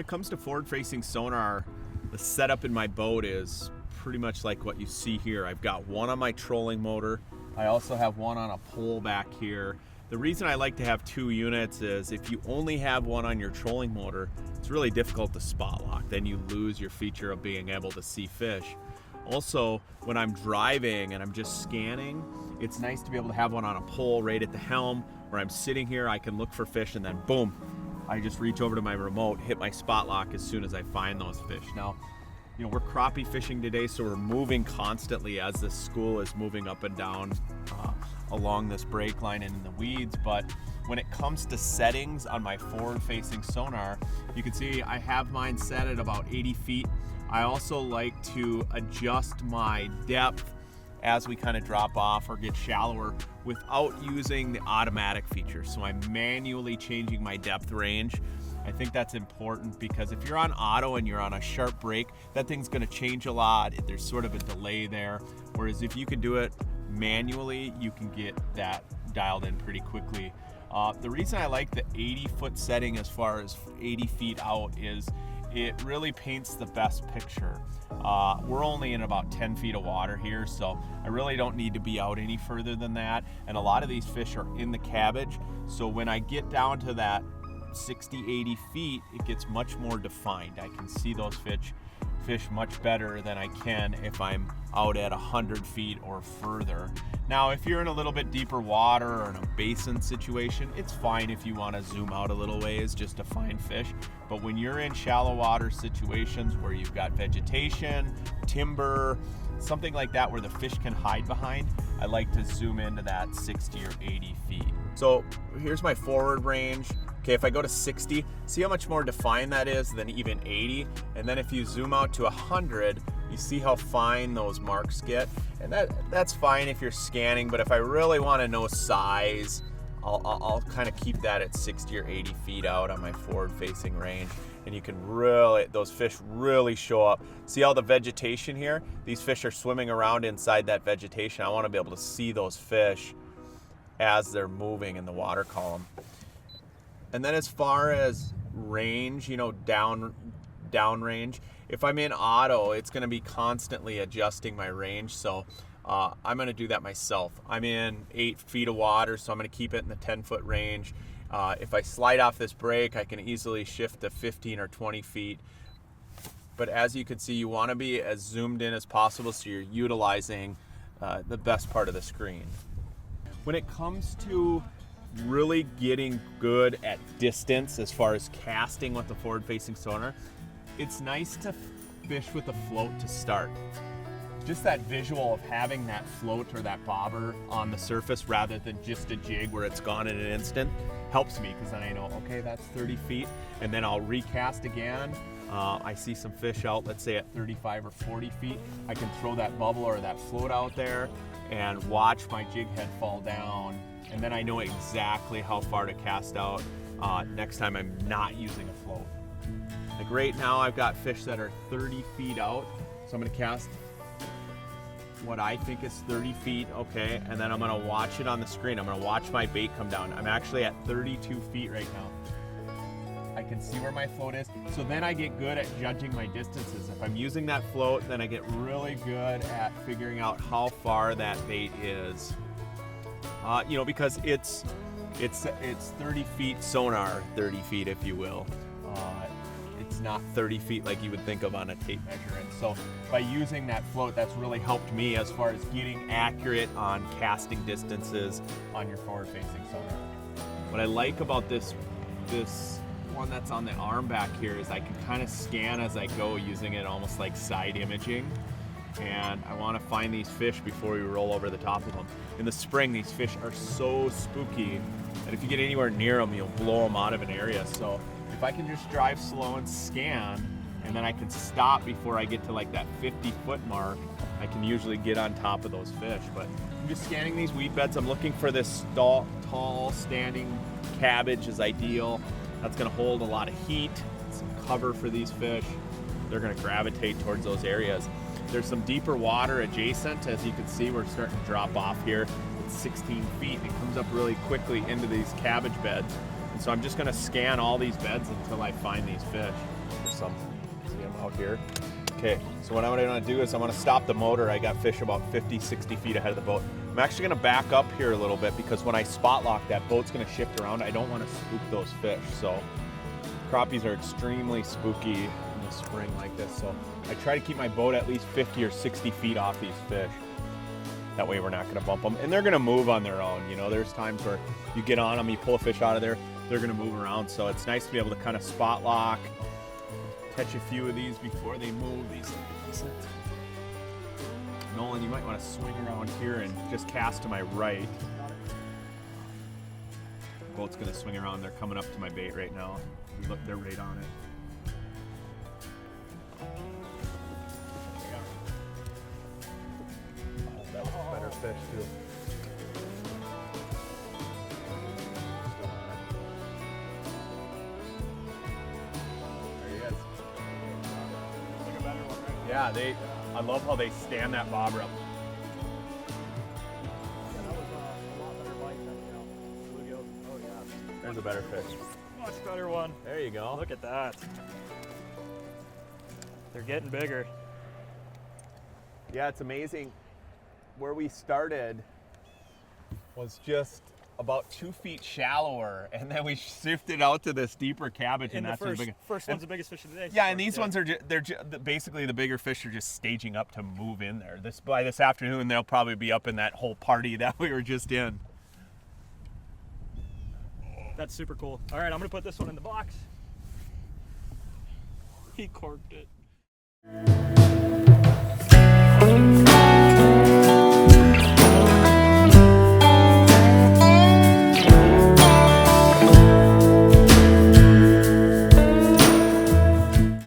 When it comes to forward-facing sonar, the setup in my boat is pretty much like what you see here. I've got one on my trolling motor. I also have one on a pole back here. The reason I like to have two units is if you only have one on your trolling motor, it's really difficult to spot lock. Then you lose your feature of being able to see fish. Also, when I'm driving and I'm just scanning, it's nice to be able to have one on a pole right at the helm where I'm sitting here, I can look for fish and then boom, I just reach over to my remote, hit my spot lock as soon as I find those fish. Now, you know, we're crappie fishing today, so we're moving constantly as this school is moving up and down along this break line and in the weeds. But when it comes to settings on my forward-facing sonar, you can see I have mine set at about 80 feet. I also like to adjust my depth as we kind of drop off or get shallower without using the automatic feature. So I'm manually changing my depth range. I think that's important because if you're on auto and you're on a sharp break, that thing's gonna change a lot. There's sort of a delay there. Whereas if you can do it manually, you can get that dialed in pretty quickly. The reason I like the 80-foot setting as far as 80 feet out is it really paints the best picture. We're only in about 10 feet of water here, so I really don't need to be out any further than that. And a lot of these fish are in the cabbage, so when I get down to that 60, 80 feet, it gets much more defined. I can see those fish much better than I can if I'm out at 100 feet or further. Now, if you're in a little bit deeper water or in a basin situation, it's fine if you want to zoom out a little ways just to find fish. But when you're in shallow water situations where you've got vegetation, timber, something like that where the fish can hide behind, I like to zoom into that 60 or 80 feet. So here's my forward range. Okay, if I go to 60, see how much more defined that is than even 80? And then if you zoom out to 100, you see how fine those marks get? And that's fine if you're scanning, but if I really want to know size, I'll kind of keep that at 60 or 80 feet out on my forward-facing range. And you can really, those fish really show up. See all the vegetation here? These fish are swimming around inside that vegetation. I want to be able to see those fish as they're moving in the water column. And then as far as range, you know, down range, if I'm in auto, it's going to be constantly adjusting my range. So I'm going to do that myself. I'm in 8 feet of water, so I'm going to keep it in the 10-foot range. If I slide off this break, I can easily shift to 15 or 20 feet. But as you can see, you want to be as zoomed in as possible so you're utilizing the best part of the screen. When it comes to really getting good at distance as far as casting with the forward-facing sonar, it's nice to fish with a float to start. Just that visual of having that float or that bobber on the surface rather than just a jig where it's gone in an instant helps me, because then I know, okay, that's 30 feet, and then I'll recast again. I see some fish out, let's say at 35 or 40 feet, I can throw that bubble or that float out there and watch my jig head fall down, and then I know exactly how far to cast out next time I'm not using a float. Like right now I've got fish that are 30 feet out, so I'm gonna cast what I think is 30 feet, okay, and then I'm gonna watch it on the screen. I'm gonna watch my bait come down. I'm actually at 32 feet right now. I can see where my float is, so then I get good at judging my distances. If I'm using that float, then I get really good at figuring out how far that bait is. You know, because it's 30 feet sonar, 30 feet if you will. It's not 30 feet like you would think of on a tape measure. And so by using that float, that's really helped me as far as getting accurate on casting distances on your forward-facing sonar. What I like about this one that's on the arm back here is I can kind of scan as I go using it almost like side imaging. And I want to find these fish before we roll over the top of them. In the spring, these fish are so spooky that if you get anywhere near them, you'll blow them out of an area. So if I can just drive slow and scan, and then I can stop before I get to like that 50-foot mark, I can usually get on top of those fish. But I'm just scanning these weed beds. I'm looking for this tall, standing cabbage is ideal. That's gonna hold a lot of heat, some cover for these fish. They're gonna gravitate towards those areas. There's some deeper water adjacent. As you can see, we're starting to drop off here. It's 16 feet. It comes up really quickly into these cabbage beds. So I'm just gonna scan all these beds until I find these fish. There's some, see them out here? Okay, so what I'm gonna do is I'm gonna stop the motor. I got fish about 50, 60 feet ahead of the boat. I'm actually gonna back up here a little bit because when I spot lock, that boat's gonna shift around. I don't wanna spook those fish. So crappies are extremely spooky in the spring like this. So I try to keep my boat at least 50 or 60 feet off these fish. That way we're not gonna bump them. And they're gonna move on their own. You know, there's times where you get on them, you pull a fish out of there, they're gonna move around. So it's nice to be able to kind of spot lock, catch a few of these before they move. These are decent. Nolan, you might want to swing around here and just cast to my right. The boat's gonna swing around. They're coming up to my bait right now. Look, they're right on it. Oh, that was a better fish too. Yeah, I love how they stand that bobber up. Yeah, that was a lot better bite than bluegill. Oh yeah. There's a better fish. Much better one. There you go. Look at that. They're getting bigger. Yeah, it's amazing. Where we started was just about 2 feet shallower, and then we shifted out to this deeper cabbage, and that's the first one's the biggest fish of the day. Yeah, and these ones are basically the bigger fish are just staging up to move in there. By this afternoon, they'll probably be up in that whole party that we were just in. That's super cool. All right, I'm gonna put this one in the box. He corked it.